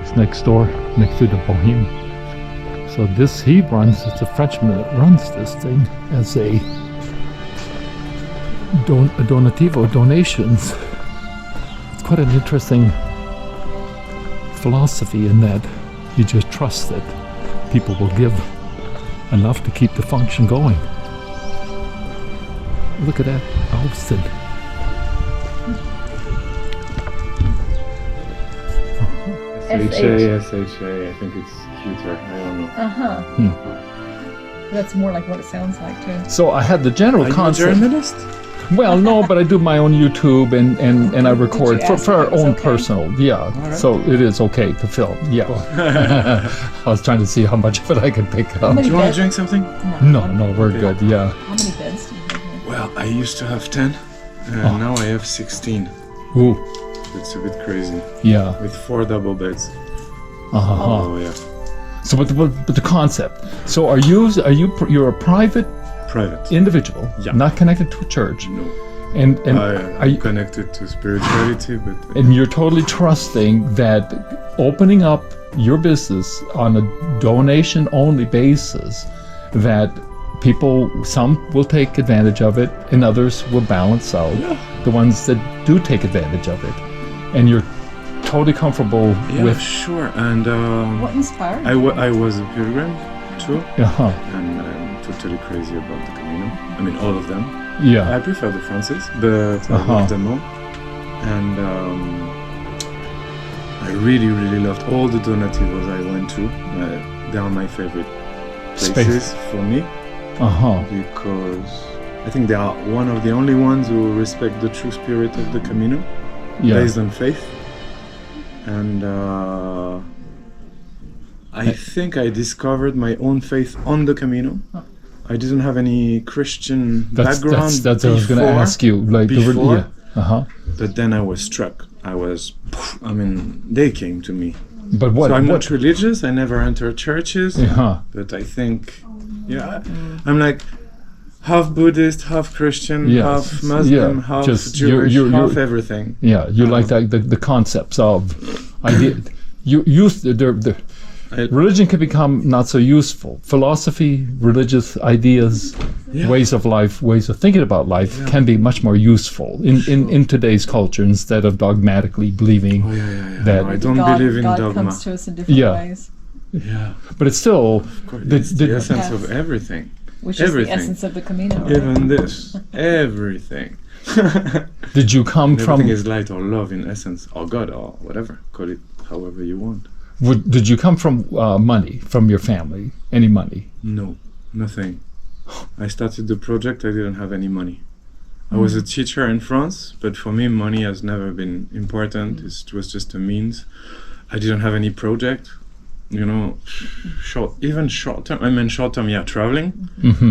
It's next door, next to the Boheme. So this he runs, it's a Frenchman that runs this thing as a donativo, donations. It's quite an interesting philosophy in that you just trust that people will give enough to keep the function going. Look at that, Austin. SHA, I think it's cuter, I don't know. That's more like what it sounds like too. So I had the general concept. Are you a journalist? Well, no, but I do my own YouTube and I record for our own okay? personal. Yeah, right. so it is okay to film. Yeah. I was trying to see how much of it I could pick up. Do you want to drink something? No, we're good. Yeah. How many beds do you have here? Well, I used to have 10, and now I have 16. Ooh. It's a bit crazy. Yeah. With 4 double beds. Uh-huh. Oh yeah. So, but the concept. So, you're a private Private. individual, Yeah. not connected to a church, No. and I'm connected to spirituality, but and you're totally trusting that opening up your business on a donation-only basis, that some will take advantage of it, and others will balance out the ones that do take advantage of it, and you're totally comfortable yeah, with. sure. And What inspired I you? was a pilgrim too, Uh-huh. and I'm totally crazy about the Camino. I mean, all of them. Yeah. I prefer the Francis, but I love them all. And I really, really loved all the donativos I went to. They are my favorite places for me, Uh-huh. because I think they are one of the only ones who respect the true spirit of the Camino, Yeah. based on faith. And I think I discovered my own faith on the Camino. I didn't have any Christian background That's what I was going to before, ask you. Like before. yeah. Uh-huh. But then I was struck. They came to me. But what? So I'm what? not religious. I never entered churches. Uh-huh. But I think, I'm like half Buddhist, half Christian, Yes. half Muslim, Yeah. half Just Jewish, you're- half everything. Yeah, you like that the concepts of idea. You use the religion can become not so useful. Philosophy, religious ideas, ways of life, ways of thinking about life can be much more useful in today's culture, instead of dogmatically believing that. No, I don't God, believe in God dogma. comes to us in different Yeah. ways, Yeah, But it's still it's the essence Yes. of everything. which is Everything. the essence of the Camino. Right? Even this, everything. Did you come from? Everything is light or love in essence, or God, or whatever. Call it however you want. Did you come from money from your family? Any money? No, nothing. I started the project, I didn't have any money. I was a teacher in France, but for me money has never been important. It was just a means. I didn't have any project, short term. I mean short term, traveling,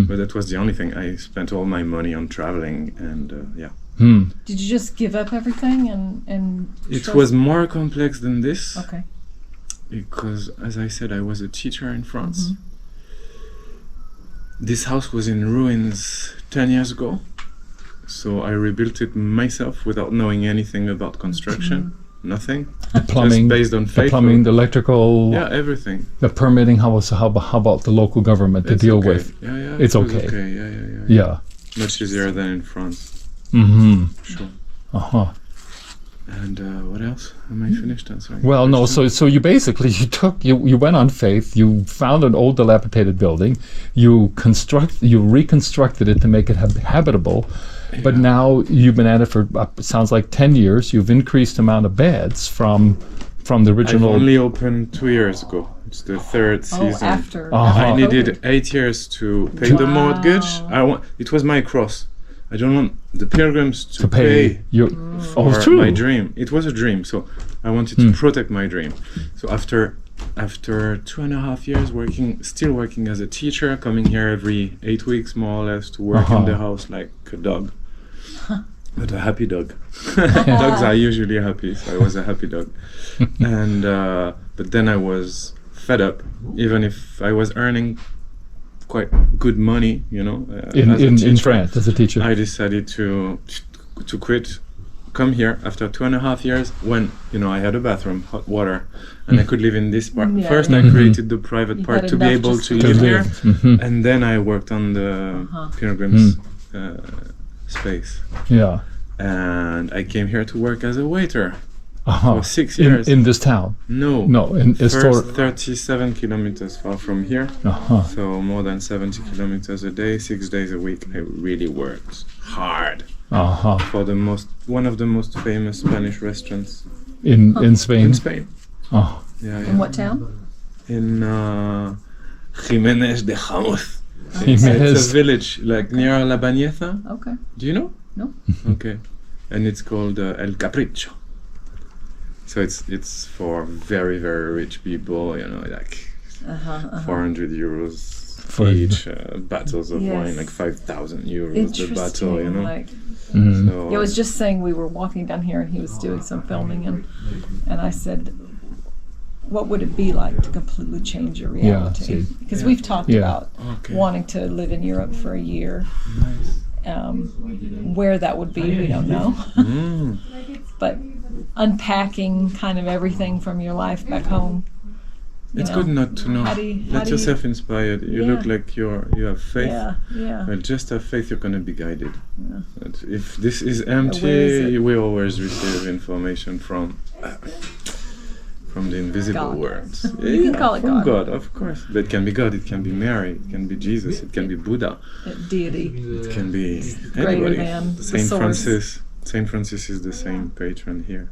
but that was the only thing. I spent all my money on traveling, and Did you just give up everything and It trust- was more complex than this. Okay. Because, as I said, I was a teacher in France. This house was in ruins 10 years ago, so I rebuilt it myself without knowing anything about construction. Nothing. The plumbing, Just based on faith. the electrical, Yeah, everything. the permitting. How about the local government to It's deal okay. with? Yeah, It's it was okay. Yeah. Yeah. Much easier than in France. Mm-hmm. Sure. Uh-huh. And what else? Am I finished answering? Well, no. So you basically you went on faith. You found an old dilapidated building. You reconstructed it to make it habitable. But now you've been at it for sounds like 10 years. You've increased the amount of beds from the original. I've only opened 2 years ago. It's the third season. After. Uh-huh. I after needed COVID. 8 years to pay the mortgage. It was my cross. I don't want the pilgrims to pay for Oh, true. my dream. It was a dream, so I wanted to protect my dream. So after 2.5 years still working as a teacher, coming here every 8 weeks more or less to work in the house like a dog. But a happy dog. Dogs are usually happy, so I was a happy dog. And but then I was fed up, even if I was earning quite good money, as a in teacher. France as a teacher. I decided to quit come here after 2.5 years when, you know, I had a bathroom, hot water, and I could live in this part. Yeah. First, I created the private You part had to be enough able just to to live here, Mhm. and then I worked on the pilgrims space. Yeah. And I came here to work as a waiter Uh-huh. for 6 years. In this town. No, No, in first 37 kilometers far from here. Uh-huh. So more than 70 kilometers a day, 6 days a week. I really worked hard Uh-huh. for one of the most famous Spanish restaurants In Spain. in Spain. Oh. Yeah, yeah. In what town? In Jiménez de Jamuz. Jiménez. It's a village like near La Bañeza. Okay. Do you know? No. Okay. And it's called El Capricho. So it's for very, very rich people, you know, like 400 euros For each, bottles of Yes. wine, like 5,000 euros the bottle, you know. Like, Mhm. So, I was just saying we were walking down here and he was doing some filming and I said, what would it be like to completely change your reality? see. Because we've talked Yeah. about okay. wanting to live in Europe for a year. Nice. Where that would be, we don't know. Mm. But unpacking kind of everything from your life back home. you It's know. good not to know. How do you- how Let do you- yourself inspired. You look Yeah. like you have faith. Yeah, yeah. Well, just have faith, you're going to be guided. Yeah. But if this is where is empty, it? we always receive information from the invisible God. world. You can call it from God. God, of course. But it can be God, it can be Mary, it can be Jesus, it can be Buddha, That deity. it can be greater anybody. than the Saint source. Francis. Saint Francis is the same patron here.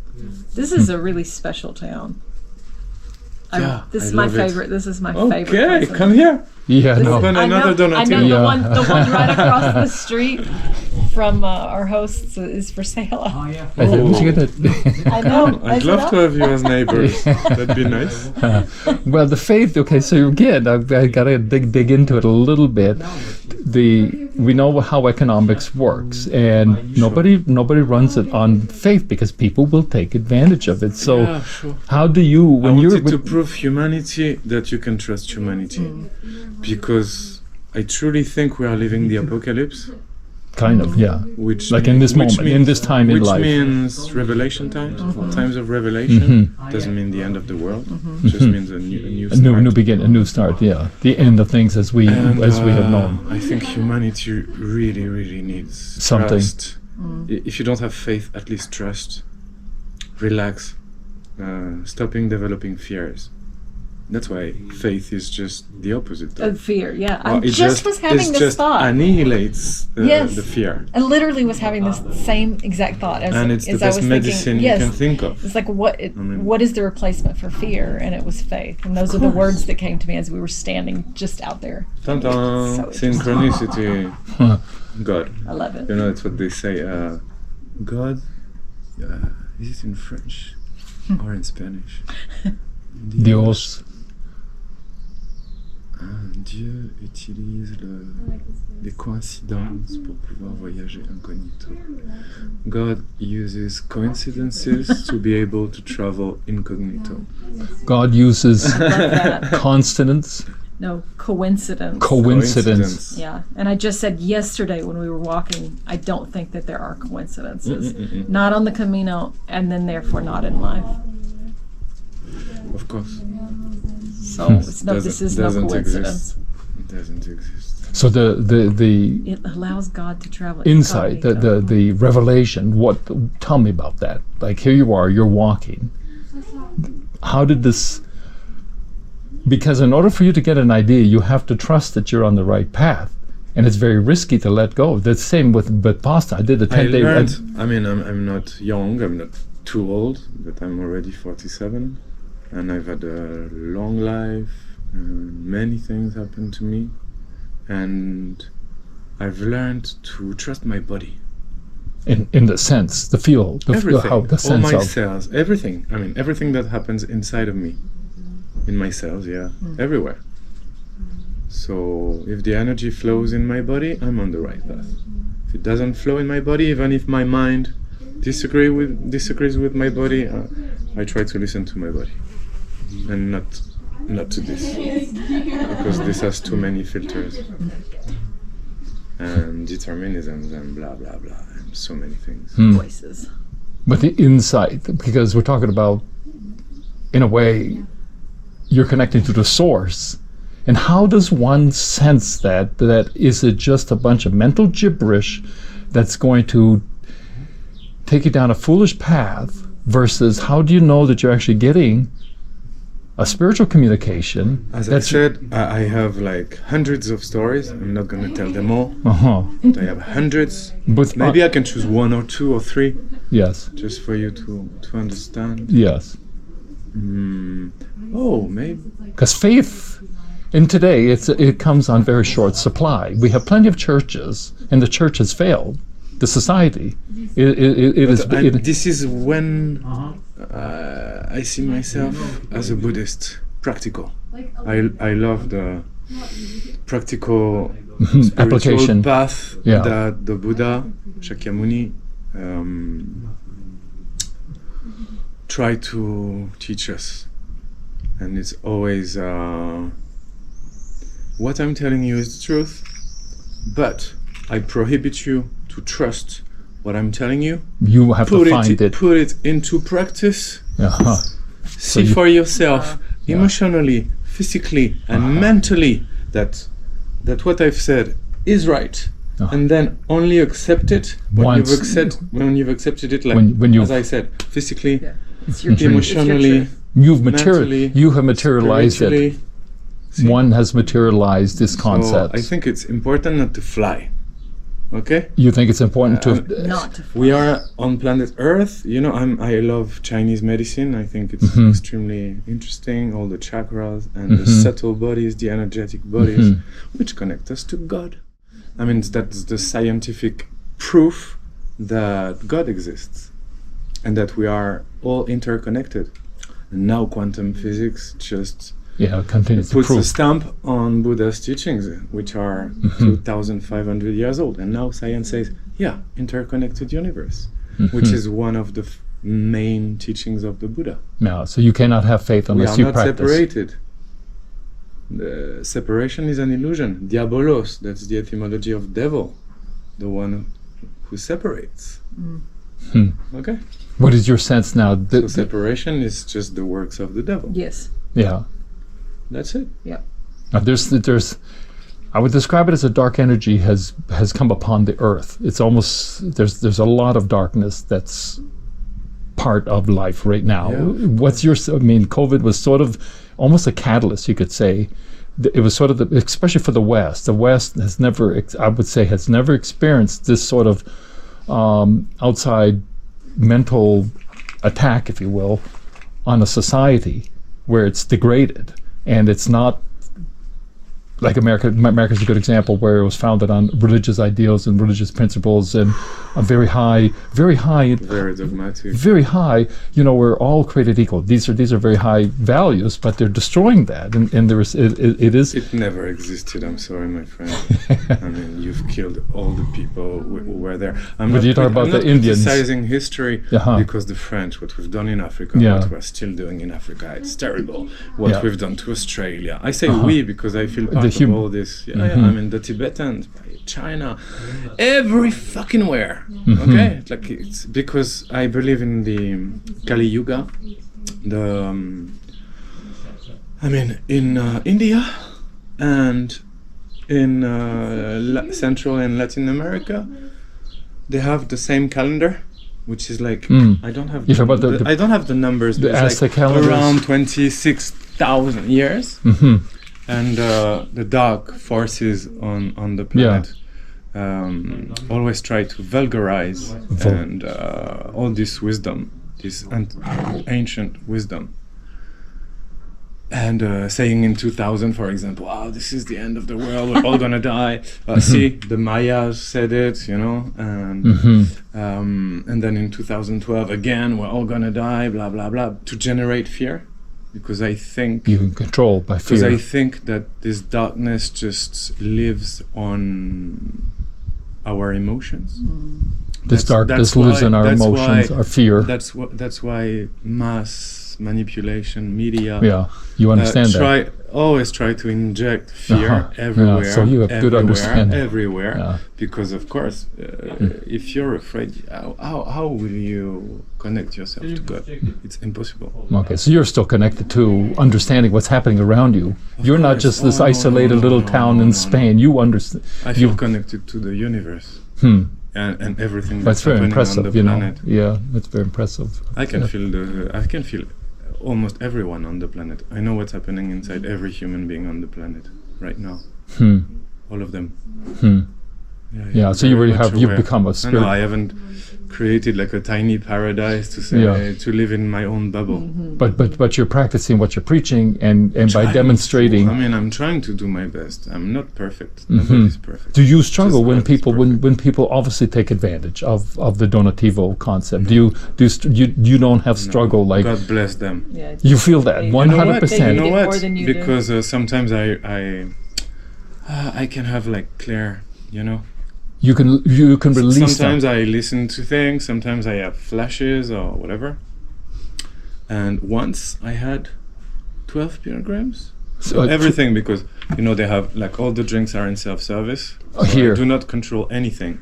This is a really special town. Yeah, this I is my love it. favorite. This is my favorite. Okay, place. come here. Yeah, This no. is- Open I know, another I know donatino. Yeah. the one right across the street from our hosts is for sale. I didn't get it. I know. I'd love to have you as neighbors. That'd be nice. Well, the faith. Okay, so again, I gotta dig into it a little bit. We know how economics works, and nobody runs it on faith because people will take advantage of it. So, Yeah, sure. how do you I when you're wanted to prove humanity that you can trust humanity, because I truly think we are living the apocalypse, kind of which like in this which moment, in this time in which life. means revelation times, times of revelation. Doesn't mean the end of the world. It just means a new a start. new begin, a new start. Yeah, the end of things as we And, have known. I think humanity really needs Something. trust. If you don't have faith, at least trust. Relax. Stopping developing fears. That's why faith is just the opposite. Of fear, yeah. Well, I just was having it this just thought. annihilates Yes. the fear. I literally was having this same exact thought as, And it's the as I best was medicine thinking. you Yes, can think of. it's like what is the replacement for fear? And it was faith. And those are the course. words that came to me as we were standing just out there. Dun-dun. So Synchronicity. God. I love it. You know, it's what they say. God. Is it in French or in Spanish? Dios. Dieu utilise les coïncidences pour pouvoir voyager incognito. God uses coincidences to be able to travel incognito. God uses Love that. consonants, No, coincidence. coincidence. Yeah, and I just said yesterday when we were walking, I don't think that there are coincidences. Not on the Camino, and then therefore not in life. Of course. So it's no, this is no Doesn't coincidence. exist. It doesn't exist. So the It allows God to travel. insight, incognito. the revelation. Tell me about that. Like here you are, you're walking. How did this? Because in order for you to get an idea, you have to trust that you're on the right path, and it's very risky to let go. That's the same with pasta. I did a 10-day. I mean, I'm not young. I'm not too old, but I'm already 47, and I've had a long life. Many things happened to me, and I've learned to trust my body. In the sense, the feel, Everything, how the all sense my of. cells, everything. I mean, everything that happens inside of me, in my cells, everywhere. So if the energy flows in my body, I'm on the right path. If it doesn't flow in my body, even if my mind disagrees with my body, I try to listen to my body, and not to this, because this has too many filters and determinisms and blah blah blah and so many things. Voices. But the insight, because we're talking about, in a way, you're connecting to the source. And how does one sense that? That is it just a bunch of mental gibberish that's going to take you down a foolish path, versus how do you know that you're actually getting a spiritual communication? As I said, I have like hundreds of stories. I'm not going to tell them all. But I have hundreds. But maybe I can choose one or two or three. Yes. Just for you to understand. Yes. Oh, maybe. Because faith, in today, it comes on very short supply. We have plenty of churches, and the church has failed. The society. This is when I see myself as a Buddhist, practical. I love the practical spiritual application path that the Buddha, Shakyamuni, try to teach us. And it's always what I'm telling you is the truth, but I prohibit you to trust what I'm telling you. You have to find it. Put it into practice. See So for yourself, emotionally, physically, and mentally, that what I've said is right. And then only accept it when you've accepted it, like when as I said, physically, It's your truth. emotionally, It's your truth. you have materialized it. spiritually. One has materialized this concept. So I think it's important not to fly. Okay? You think it's important to Not to We are on planet Earth. You know, I love Chinese medicine. I think it's extremely interesting. All the chakras and the subtle bodies, the energetic bodies, which connect us to God. I mean, that's the scientific proof that God exists and that we are all interconnected. And now quantum physics just continues to puts a prove. stamp on Buddha's teachings, which are 2,500 years old. And now science says, interconnected universe, which is one of the main teachings of the Buddha. Yeah, so you cannot have faith unless We you are not practice. separated. The separation is an illusion. Diabolos, that's the etymology of devil, the one who separates. Okay? What is your sense now? So separation is just the works of the devil. Yes. Yeah. That's it. Yep. Now there's I would describe it as a dark energy has come upon the earth. It's almost there's a lot of darkness that's part of life right now. Yeah. What's your COVID was sort of almost a catalyst, you could say. It was sort of especially for the West. The West has never, I would say, has never experienced this sort of outside mental attack, if you will, on a society where it's degraded. And it's not like America. America's a good example, where it was founded on religious ideals and religious principles and a very Very dogmatic. very high. We're all created equal. These are very high values, but they're destroying that. And there is it is. It never existed. I'm sorry, my friend. I mean, you've killed all the people who were there. I'm But you talk about the Indians. criticizing history because the French, what we've done in Africa, what we're still doing in Africa, it's terrible. What we've done to Australia. I say we because I feel part of all this. I mean, the Tibetans, China, every fucking where. Okay, like it's because I believe in the Kali Yuga. In India and in Central and Latin America, they have the same calendar, which is like I don't have. I don't have the numbers. The but it's Aztec like calendars. around 26,000 years, and the dark forces on the planet. Always try to vulgarize and all this wisdom, this ancient wisdom, and saying in 2000, for example, this is the end of the world, we're all gonna die. See, the Mayas said it, and then in 2012 again, we're all gonna die, blah blah blah, to generate fear, because I think You can control by fear. because I think that this darkness just lives on our emotions, This darkness lives in our emotions, our fear. That's why mass manipulation, media. Yeah, you understand that. Always try to inject fear everywhere. Yeah, so you have good understanding. Everywhere. Yeah. Because of course, if you're afraid, how will you connect yourself to God? It's impossible. Okay, so you're still connected to understanding what's happening around you. You're not just this isolated little town in Spain. You understand. I feel connected to the universe. And everything that's very happening impressive, on the planet. Yeah, that's very impressive. I can feel almost everyone on the planet. I know what's happening inside every human being on the planet right now. All of them. Yeah, so you really you've become a spirit. No, I haven't created like a tiny paradise to say to live in my own bubble. But you're practicing what you're preaching and by demonstrating. I mean, I'm trying to do my best. I'm not perfect. Nobody's perfect. Do you struggle when people obviously take advantage of the donativo concept? Do you don't have struggle like God bless them. Yeah, you feel that 100%. You know what? Because sometimes I can have like clear, You can release. Sometimes I listen to things. Sometimes I have flashes or whatever. And once I had 12 pilgrims. So everything, because they have like all the drinks are in self-service. So here, I do not control anything.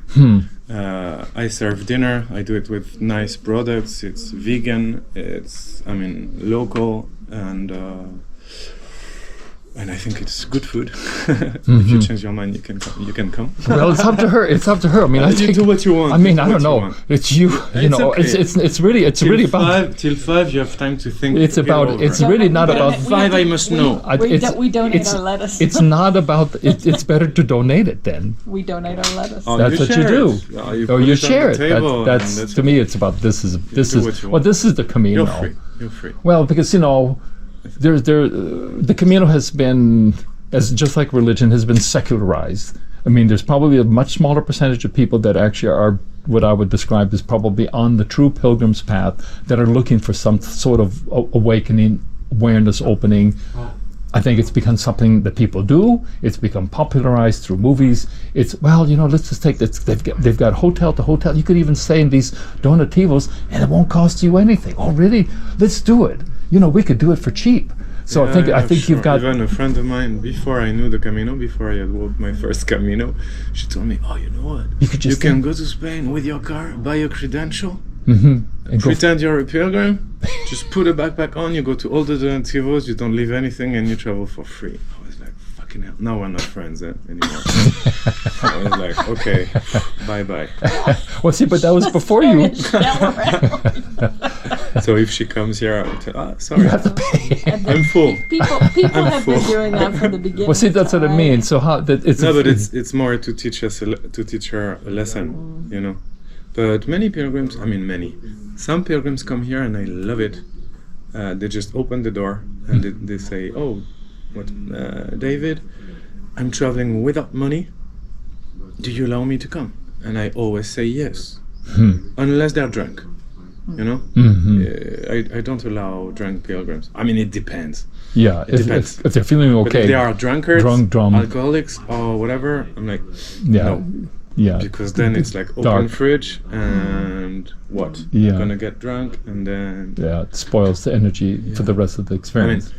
I serve dinner. I do it with nice products. It's vegan. It's local and I think it's good food. If you change your mind, you can come. Well, it's up to her. I mean, you do what you want. I mean, I don't know. It's you. Okay. It's really about. Till 5, you have time to think. It's about. It's really not about 5. I must know. We donate our lettuce. It's not about. It's better to donate it then. We donate our lettuce. That's what you do. You share it. That's to me. It's about this is the Camino. You're free. Well, because the Camino has been, just like religion, has been secularized. I mean, there's probably a much smaller percentage of people that actually are what I would describe as probably on the true pilgrim's path that are looking for some sort of awakening, awareness opening. I think it's become something that people do. It's become popularized through movies. It's, let's just take this. They've got hotel to hotel. You could even stay in these donativos and it won't cost you anything. Oh, really? Let's do it. We could do it for cheap. So I think you've got. Even a friend of mine, before I knew the Camino, before I had walked my first Camino, she told me, "Oh, you know what? You can go to Spain with your car, buy a credential, and pretend you're a pilgrim. Just put a backpack on. You go to all the donativos. You don't leave anything, and you travel for free." I was like, "Fucking hell! Now we're not friends anymore." I was like, "Okay, bye." Well, see, but that was before you. So if she comes here, I'll tell, sorry. You have to pay. I'm full. People have been doing that from the beginning. Well, see, that's what I mean. So how that it's but it's more to teach her a lesson, But many pilgrims, some pilgrims come here and I love it. They just open the door and they say, "Oh, David, I'm traveling without money. Do you allow me to come?" And I always say yes, unless they're drunk. I don't allow drunk pilgrims. It depends. Yeah, it depends. If they're feeling okay. But if they are drunkards, drunk, alcoholics, or whatever, I'm like, no. Yeah. Because then it's like open fridge and what? Yeah. You're gonna get drunk and then. Yeah, it spoils the energy for the rest of the experience.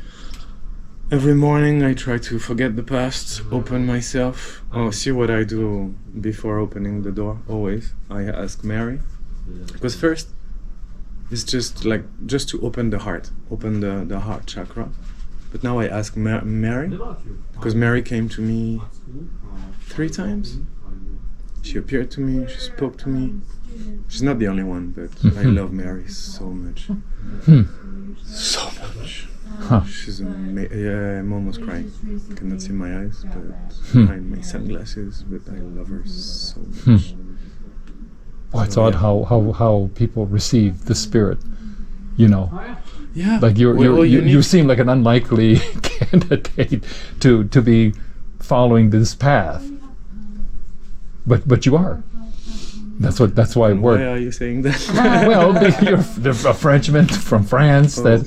Every morning I try to forget the past, open myself, see what I do before opening the door. Always, I ask Mary, because first. It's just to open the heart, open the heart chakra. But now I ask Mary, because Mary came to me 3 times. She appeared to me, she spoke to me. She's not the only one, but I love Mary so much. So much. She's I'm almost crying. I cannot see my eyes, but behind my sunglasses, but I love her so much. Oh, it's odd how people receive the spirit, Yeah. Like you seem like an unlikely candidate to be following this path, but you are. That's why it worked. Why are you saying that? Well, you're a Frenchman from France. That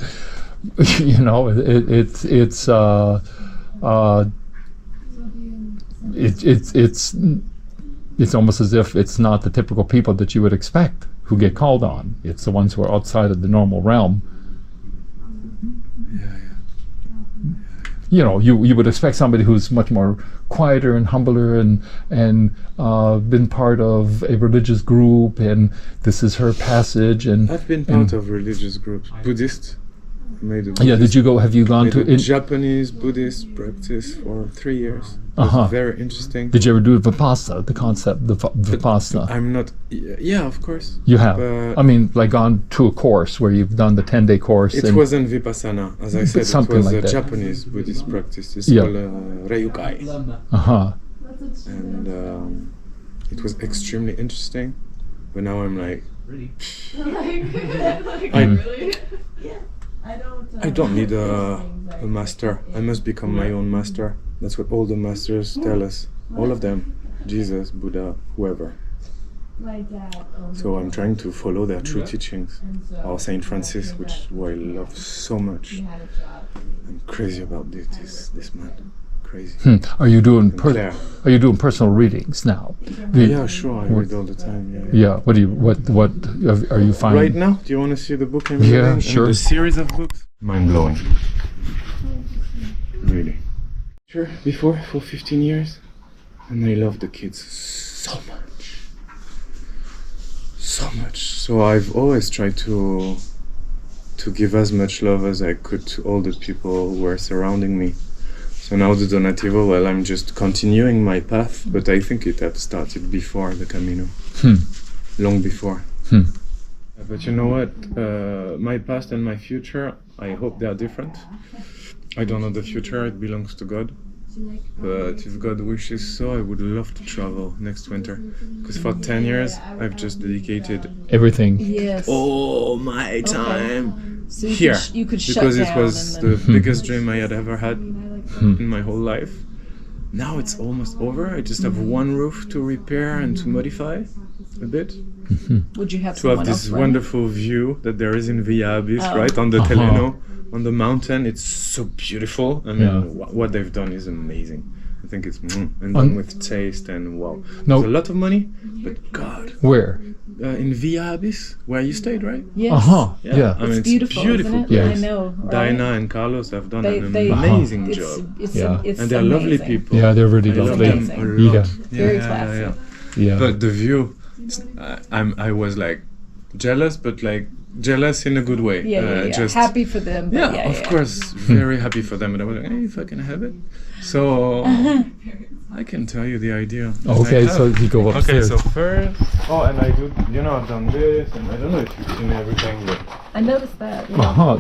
it's almost as if it's not the typical people that you would expect who get called on. It's the ones who are outside of the normal realm. You know, you would expect somebody who's much more quieter and humbler and been part of a religious group, and this is her passage. And I've been part of religious groups, Buddhist. Did you go? Have you gone to Japanese Buddhist practice for 3 years? It was very interesting. Did you ever do Vipassana? The concept, the Vipassana. I'm not. Yeah, of course. You have. I mean, like gone to a course where you've done the 10-day course. It wasn't Vipassana, as I said. It was a Japanese Buddhist practice. It's called Ryukai. And it was extremely interesting. But now I'm like, I don't need a master. I must become my own master. That's what all the masters tell us. All of them. Jesus, Buddha, whoever. So I'm trying to follow their true teachings. Or Saint Francis, who I love so much. I'm crazy about this man. Crazy. Are you doing personal readings now? Yeah, sure. I read all the time. Yeah. What are you finding? Right now, do you want to see the book I'm reading? Yeah, sure. And the series of books. Mind blowing. Really. Sure. Before for 15 years, and I love the kids so much. So much. So I've always tried to give as much love as I could to all the people who were surrounding me. So now the Donativo, well, I'm just continuing my path, but I think it had started before the Camino. Long before. But you know what? My past and my future, I hope they are different. I don't know the future, it belongs to God. But if God wishes so, I would love to travel next winter. Because for 10 years, I've just dedicated everything. All my time so here. You could shut because down it was the biggest dream I had ever had in my whole life. Now it's almost over. I just have one roof to repair and to modify a bit. Would you have to have this wonderful view that there is in Villa Abyss, right on the Teleno, on the mountain? It's so beautiful. I mean, what they've done is amazing. I think it's and done with taste and wow. There's a lot of money, but God. Where? In Villa Abyss, where you stayed, right? Yes. Yeah. I mean, it's beautiful, isn't it? Yes. I know. Right? Diana and Carlos have done an amazing job. And they're lovely people. Yeah, they're really lovely. I love them a lot. Very classy. Yeah. But the view, I was like jealous, but like jealous in a good way. Just happy for them. Of course, very happy for them. And I was like, hey, if I can have it. So I can tell you the idea. Okay, so you go upstairs. Okay, so first, and I do, I've done this, and I don't know if you've seen everything, but I noticed that.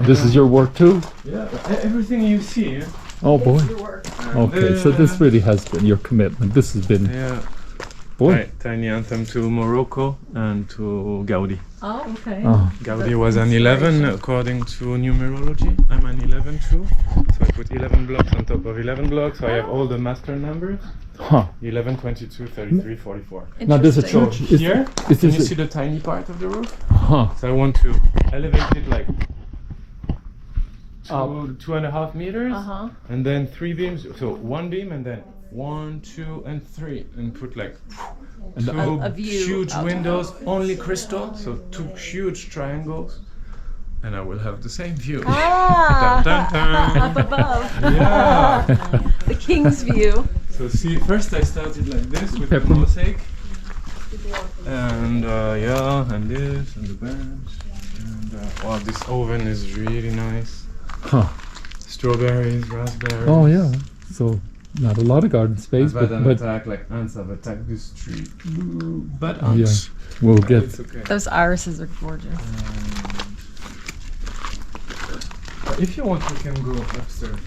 This is your work too? Yeah, everything you see. Oh boy. Your work. Okay, so this really has been your commitment. This has been. Yeah. Boy. Tiny anthem to Morocco and to Gaudi. Oh, okay. Gaudi was an 11 according to numerology. I'm an 11 too. So I put 11 blocks on top of 11 blocks. So I have all the master numbers. 11, 22, 33, 44. Now there's a church. Here, can you see the tiny part of the roof? So I want to elevate it like 2.5 meters. And then 3 beams. So 1 beam and then 1, 2, and 3, and put like 2 huge windows, only crystal, so 2 huge triangles, and I will have the same view. Up above. Yeah. The king's view. So see, first I started like this with the mosaic, and and this, and the bench, and wow, this oven is really nice. Strawberries, raspberries. Oh yeah, so. Not a lot of garden space, but ants have attacked this tree. But ants. We'll get. Okay. Those irises are gorgeous. If you want, we can go upstairs.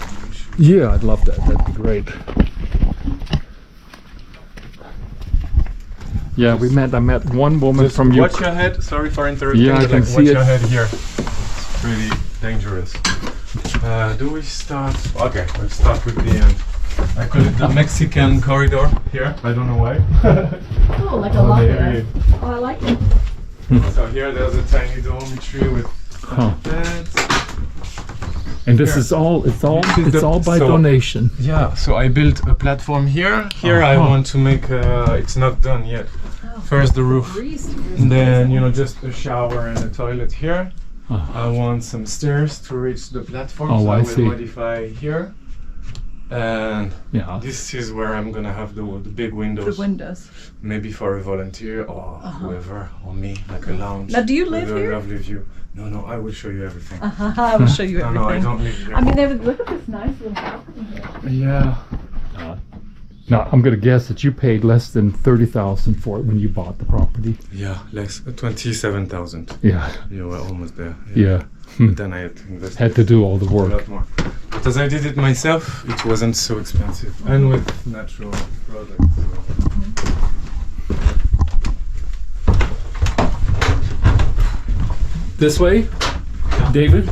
Yeah, I'd love that. That'd be great. Yeah, I met one woman from Watch your head. Sorry for interrupting. Yeah, I can see watch it. your head here. It's really dangerous. Do we start? Okay, let's start with the end. I call it the Mexican corridor here. I don't know why. Oh, like a lobby. Oh, I like it. So here there's a tiny dormitory with beds. And this is all, it's all by donation. Yeah, so I built a platform here. Here I want to make, it's not done yet. First the roof, and then, you know, just a shower and a toilet here. I want some stairs to reach the platform, so I will modify here. And this is where I'm gonna have the big windows. The windows. Maybe for a volunteer or whoever, or me, like a lounge. Now, do you live with here? a lovely view. No, I will show you everything. I will show you everything. No, I don't live here. I mean, look at this nice little balcony here. Yeah. Now, I'm going to guess that you paid less than 30,000 for it when you bought the property. Yeah, less, 27,000. Yeah. You were almost there. Yeah. But then I had to invest. Had to do all the a work. lot more. But as I did it myself, it wasn't so expensive. And with natural products. This way, David?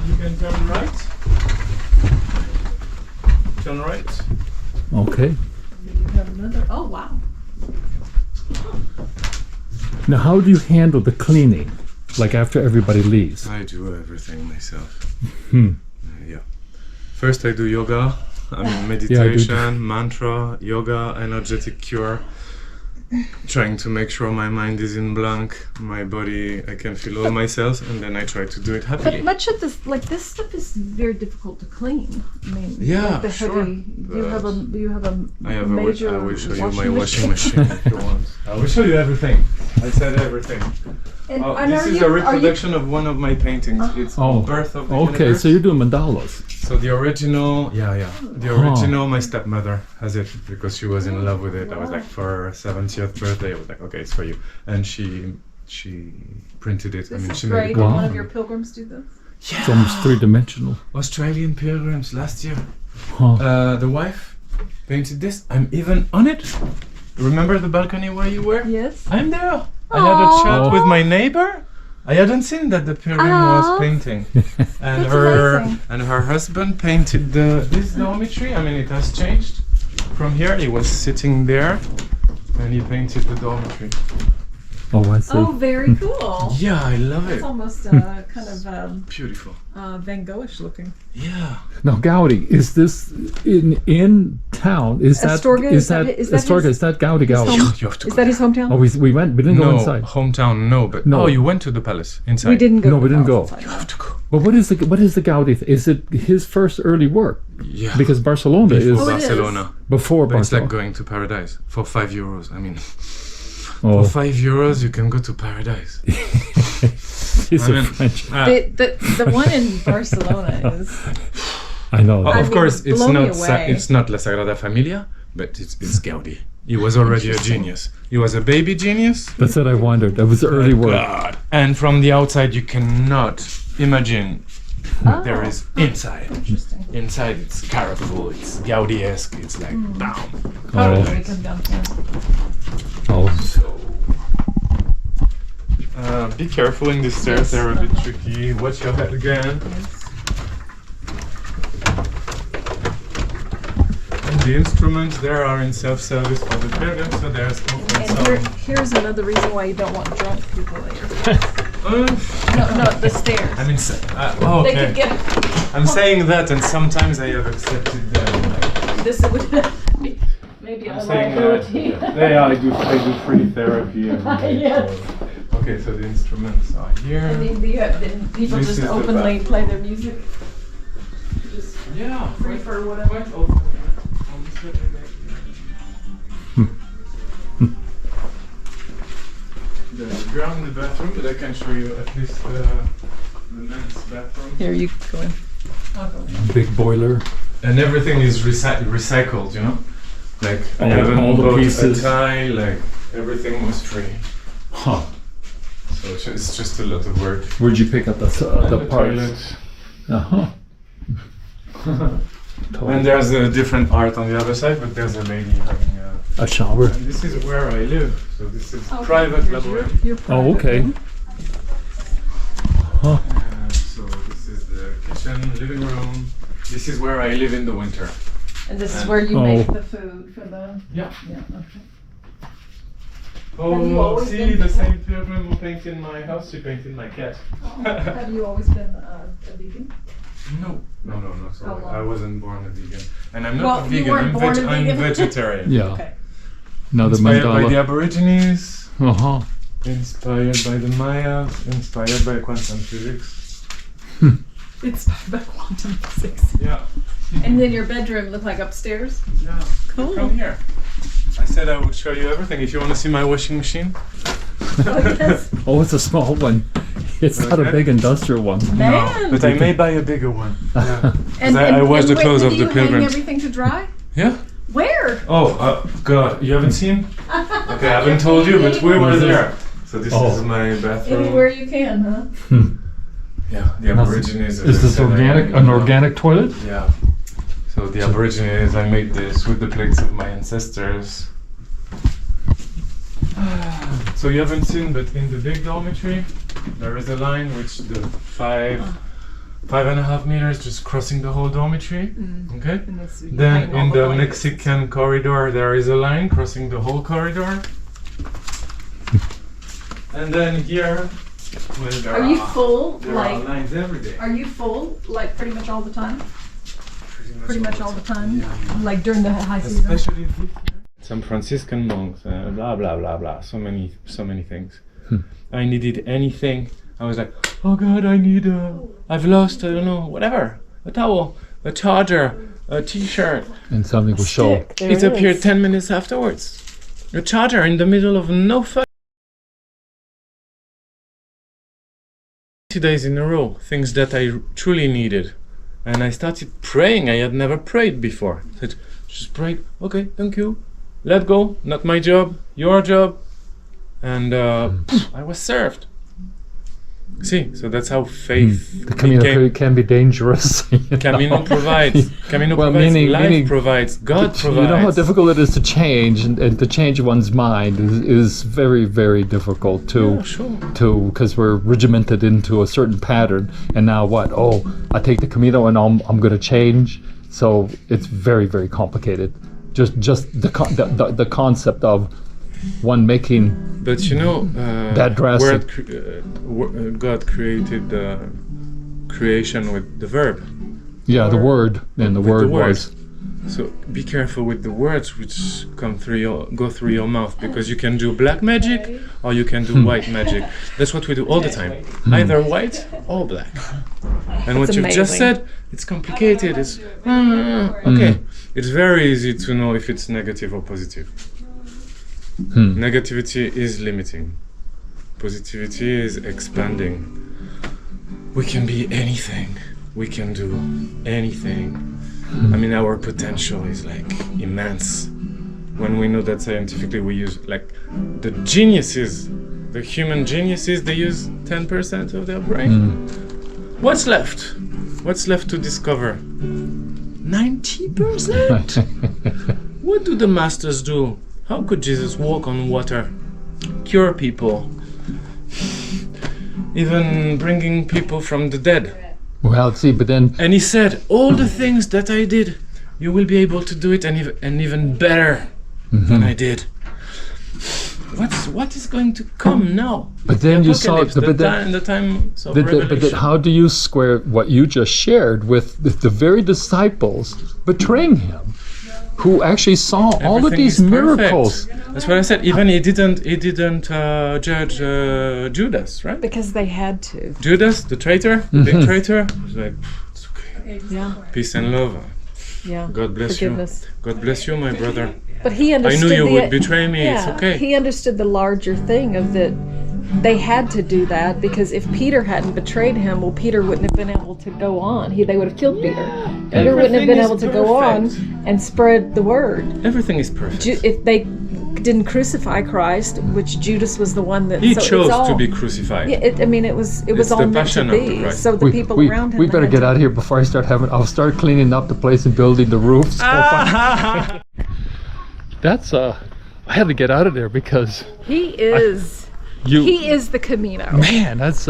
You can turn right. Turn right. Okay. You have another. Oh, wow. Now, how do you handle the cleaning? Like after everybody leaves? I do everything myself. Yeah. First I do yoga, I mean meditation, mantra, yoga, energetic cure. Trying to make sure my mind is in blank, my body, I can feel all my cells, and then I try to do it happily. But much of this, like this stuff, is very difficult to clean. I mean, Yeah, like the sure. heavy. You have a I have major. I will show you my washing machine if you want. I will show you everything. I said everything. And, This is a reproduction of one of my paintings. It's called Birth of the Universe. So you're doing mandalas. So the original, the original, my stepmother has it because she was in love with it. I was like, for her 70th birthday, I was like, okay, it's for you. And she printed it. This is she great. made Did it. one of your pilgrims do this? Yeah. It's almost three-dimensional. Australian pilgrims last year. Huh. The wife painted this. I'm even on it. Remember the balcony where you were? Yes. I'm there. I had a chat with my neighbor. I hadn't seen that the pilgrim was painting, and her husband painted this dormitory. I mean, it has changed. From here, he was sitting there, and he painted the dormitory. Oh, I see. Oh, very cool. Yeah, I love It's it. almost kind of Beautiful. Van Goghish looking. Yeah. Now, Gaudi, is this in town? Is that Astorga? is that Astorga? Is that Gaudi? You have to Is go that his hometown? Oh, we went. We didn't go No, inside. hometown, no. But No. you went to the palace inside. We didn't go. No, to we the didn't palace go. inside, You no. have to go. But what is the Gaudi? Is it his first early work? Yeah. Because Barcelona Before is Oh, it is. Barcelona. before But it's like Barcelona. going to paradise for €5. I mean, Oh, for €5 you can go to paradise. he's I a mean, French. The one in Barcelona is. I know. Of I mean, course, it's blow me not away. it's not La Sagrada Familia, but it's Gaudi. He was already a genius. He was a baby genius. That's what I wondered. That was early work. God. And from the outside, you cannot imagine what there is inside. Interesting. Inside, it's colorful. It's Gaudi-esque. It's like bam. How Oh. did we come down here? Oh, Be careful in the stairs. Yes. They're a bit tricky. Watch your head again. And the instruments there are in self-service for the pilgrims, so there's often And here's another reason why you don't want drunk people at your some. No, the stairs. I mean, They okay. could get I'm saying that, and sometimes I have accepted them. Like, this would be maybe a I'm saying that. liability. I do free therapy. Yes. Okay, so the instruments are here. And then people This just is the openly bathroom. play their music. Just Yeah, free for whatever. quite open. There's a girl in the bathroom, but I can show you at least the men's bathroom. Here, you go in. I'll go in. big boiler. And everything is recycled, you know? Like, I All- haven't all the bought pieces. a tie, like, everything was free. Huh. So it's just a lot of work. Where'd you pick up the And parts? Uh-huh. And there's a different art on the other side, but there's a lady having a... A shower. And this is where I live, so this is Okay, private here's laboratory. your Oh, private okay. room. Huh. So this is the kitchen, living room. This is where I live in the winter. And this is And- where you Oh. make the food for the. Yeah. Yeah. Okay. you always see, been- the same pilgrim who painted my house, she painted my cat. Have you always been a vegan? No, not How all. long? I wasn't born a vegan. And I'm Well, not a you vegan, weren't born a I'm vegan? vegetarian. Yeah. Okay. Now the Inspired by the mandala. Aborigines, Uh-huh. inspired by the Mayas, inspired by quantum physics. Inspired by quantum physics. Yeah. And then your bedroom looked like upstairs? Yeah. Cool. Come here. I said I would show you everything. If you want to see my washing machine. Yes. Oh, it's a small one. It's not a Okay. big industrial one. Man. But I may buy a bigger one. Yeah. And, I wash the when clothes do of the you hang pilgrims. everything to dry? Yeah. Where? Oh, God, you haven't seen? Okay, I haven't told you, but we were there. So this Oh. is my bathroom. Anywhere you can, huh? Yeah, the Aborigines. Is this an organic toilet? Yeah. So the Aborigines, I made this with the plates of my ancestors. So you haven't seen, but in the big dormitory, there is a line which the 5.5 meters just crossing the whole dormitory. Okay. Then in the Mexican corridor, there is a line crossing the whole corridor. And then here, well, there Are you full? there are Like, lines every day. are you full? Like, pretty much all the time? Pretty much all the time? Yeah. Like, during the high season? Especially some Franciscan monks, blah blah blah blah. So many things. I needed anything. I was like, oh God, I've lost, I don't know, whatever, a towel, a charger, a T-shirt. And something will show. Stick, there It appeared is. 10 minutes afterwards. A charger in the middle of no fuck. 2 days in a row, things that I truly needed. And I started praying. I had never prayed before. I said, just prayed, okay, thank you. Let go, not my job, your job. And I was served. See, so that's how faith The Camino became. can be dangerous. you know. Camino provides. Camino Well, provides. Life meaning provides. God provides. You know how difficult it is to change, and to change one's mind is very, very difficult Yeah, sure. because we're regimented into a certain pattern. And now what? Oh, I take the Camino and I'm going to change. So it's very, very complicated. Just the concept of one making But you know, That drastic. God created creation with the verb. the word, and the With word the word. was So be careful with the words which go through your mouth, because you can do black magic or you can do white magic. That's what we do all the time. Either white or black. And what you've just amazing. said, it's complicated. It's okay. It's very easy to know if it's negative or positive. Negativity is limiting. Positivity is expanding. We can be anything. We can do anything. I mean, our potential is like immense. When we know that scientifically we use, like, the geniuses, the human geniuses, they use 10% of their brain. What's left? What's left to discover? 90%? What do the masters do? How could Jesus walk on water, cure people, even bringing people from the dead? well. See, but then And he said, all the things that I did, you will be able to do it, and even better than I did. What is going to come now? But then you saw Apocalypse, but the time of then revelation. how do you square what you just shared with the very disciples betraying him, who actually saw all of Everything these is perfect. miracles? That's what I said. Even he didn't judge Judas, right? Because they had to. Judas, the traitor, the big traitor, was like, it's okay. Yeah. Peace and love. Yeah. God bless Forgiveness. you. God bless you, my brother. But he I understood knew you the, would betray me. It's yeah, okay. He understood the larger thing of that they had to do that because if Peter hadn't betrayed him, well, Peter wouldn't have been able to go on. They would have killed Peter. Peter wouldn't have Everything been is able to go on perfect. and spread the word. Everything is perfect. If they didn't crucify Christ, which Judas was the one that He so it's chose all, to be crucified. Yeah, it was It's all the meant to passion of the be. Christ. So the people around him. We better had get to- out of here before I start having. I'll start cleaning up the place and building the roofs. That's I had to get out of there because He is. you. He is the Camino. Man, that's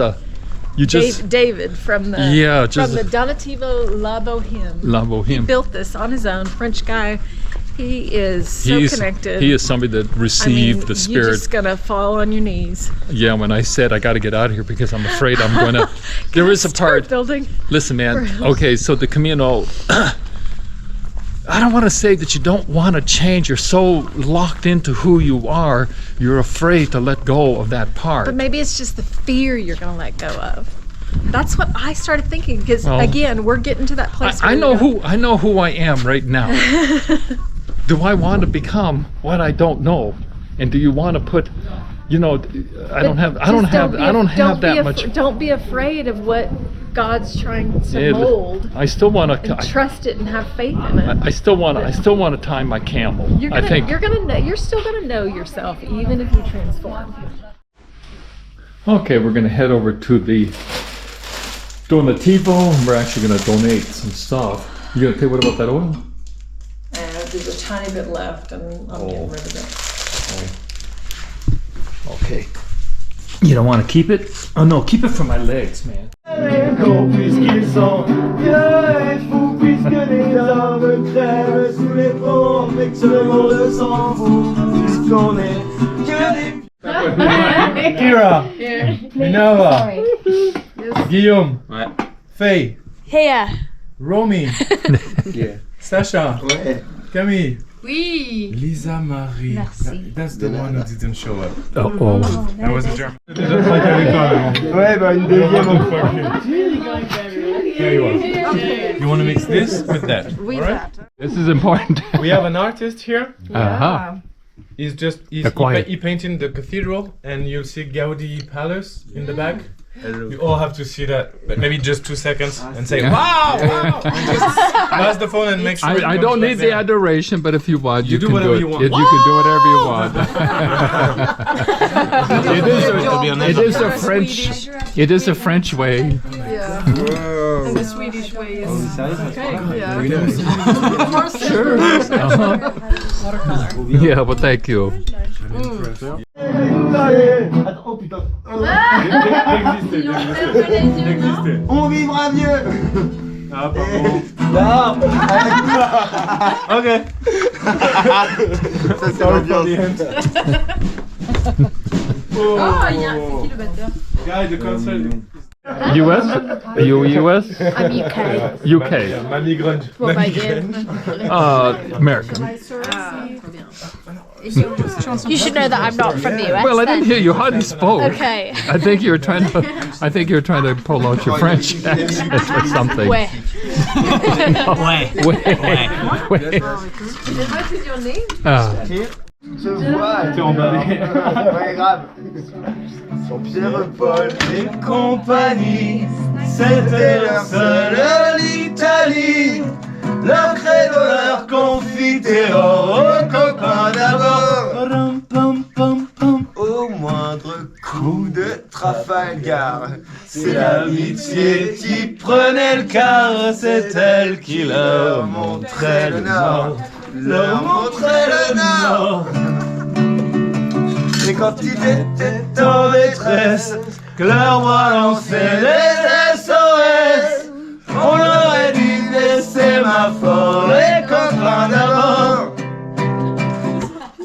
you just David from the Yeah, from just- the Donativo La Boheme. La Boheme. Built this on his own. French guy. He is so connected. He is somebody that received the Spirit. You're just gonna fall on your knees. Yeah, when I said I got to get out of here because I'm afraid I'm going to. There is a part. Building. Listen, man. Okay, so the Camino. I don't want to say that you don't want to change. You're so locked into who you are, you're afraid to let go of that part. But maybe it's just the fear you're gonna let go of. That's what I started thinking because again, we're getting to that place. I know who I am right now. Do I want to become what I don't know? And do you want to put, I don't have that much. Don't be afraid of what God's trying to mold. I still want to trust it and have faith in it. I still want to tie my camel. You're still gonna know yourself even if you transform. Okay, we're gonna head over to the Donativo. We're actually gonna donate some stuff. You gonna take what about that oil? There's a tiny bit left, and I'm getting rid of it. Okay. You don't want to keep it? Oh no, keep it for my legs, man. Puisqu'ils sont vieux et fous, puisque les hommes crèvent sous les ponts, mais que ce monde s'en fout, puisqu'on est que des... Kira, Minerva, Guillaume, Faye, Here. Romy, Sasha, Camille. Oui. Lisa Marie. Merci. That's the one who didn't show up. Oh. I was a German. Ouais, bah une deuxième fois. Here you are. You want to mix this with that? This is important. We have an artist here. Uh-huh. He painted the cathedral, and you'll see Gaudi Palace in the back. You all have to see that, but maybe just 2 seconds and say, wow, wow, and just pass the phone and make sure. I don't need the adoration, but if you want, you do can whatever do it. you want. You can do whatever you want. It is a French way. Yeah. And the Swedish way is Sure. Yeah, well, thank you. Oh putain. On vivra mieux. Ah, pardon. Non. Ok. Ça c'est l'ambiance. C'est qui le batteur? Guy, the concert. US? You US? I'm UK. UK. Mamie Grunge. What about you? American. You should know that I'm not from the US. Well, I then. didn't hear you hardly spoke. Okay. I think you were trying to pull out your French accent or something. Where? Se voit. Ouais, grave. Pierre-Paul et compagnie, c'était leur seule Italie. Leur credo, leur confiteor, aux copains d'abord. Au moindre coup de Trafalgar, c'est l'amitié qui prenait le quart. C'est elle qui leur montrait le nord, leur montrait le nord. Et quand ils étaient en détresse, que leurs bras lançaient les SOS, on aurait dit des sémaphores, les copains d'abord.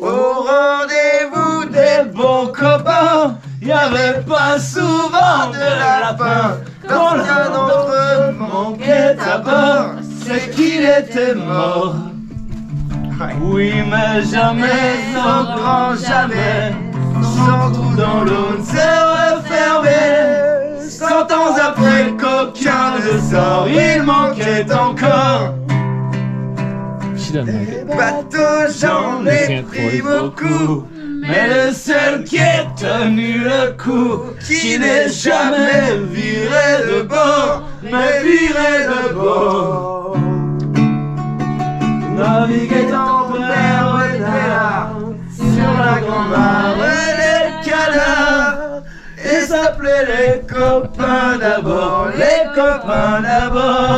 Au rendez-vous des bons copains, y avait pas souvent de lapin. Quand l'un d'entre eux manquait à bord, c'est qu'il était mort. Oui, mais jamais, sans grand jamais, sans trou dans l'aune s'est refermé. 100 ans après le coquin de sort, il manquait encore. Bateau, j'en ai pris beaucoup, mais le seul qui ait tenu le coup, qui n'est jamais viré de bord, mais viré de bord. Naviguait en mer sur la grande mare des canards, et s'appelait les copains d'abord, les copains d'abord.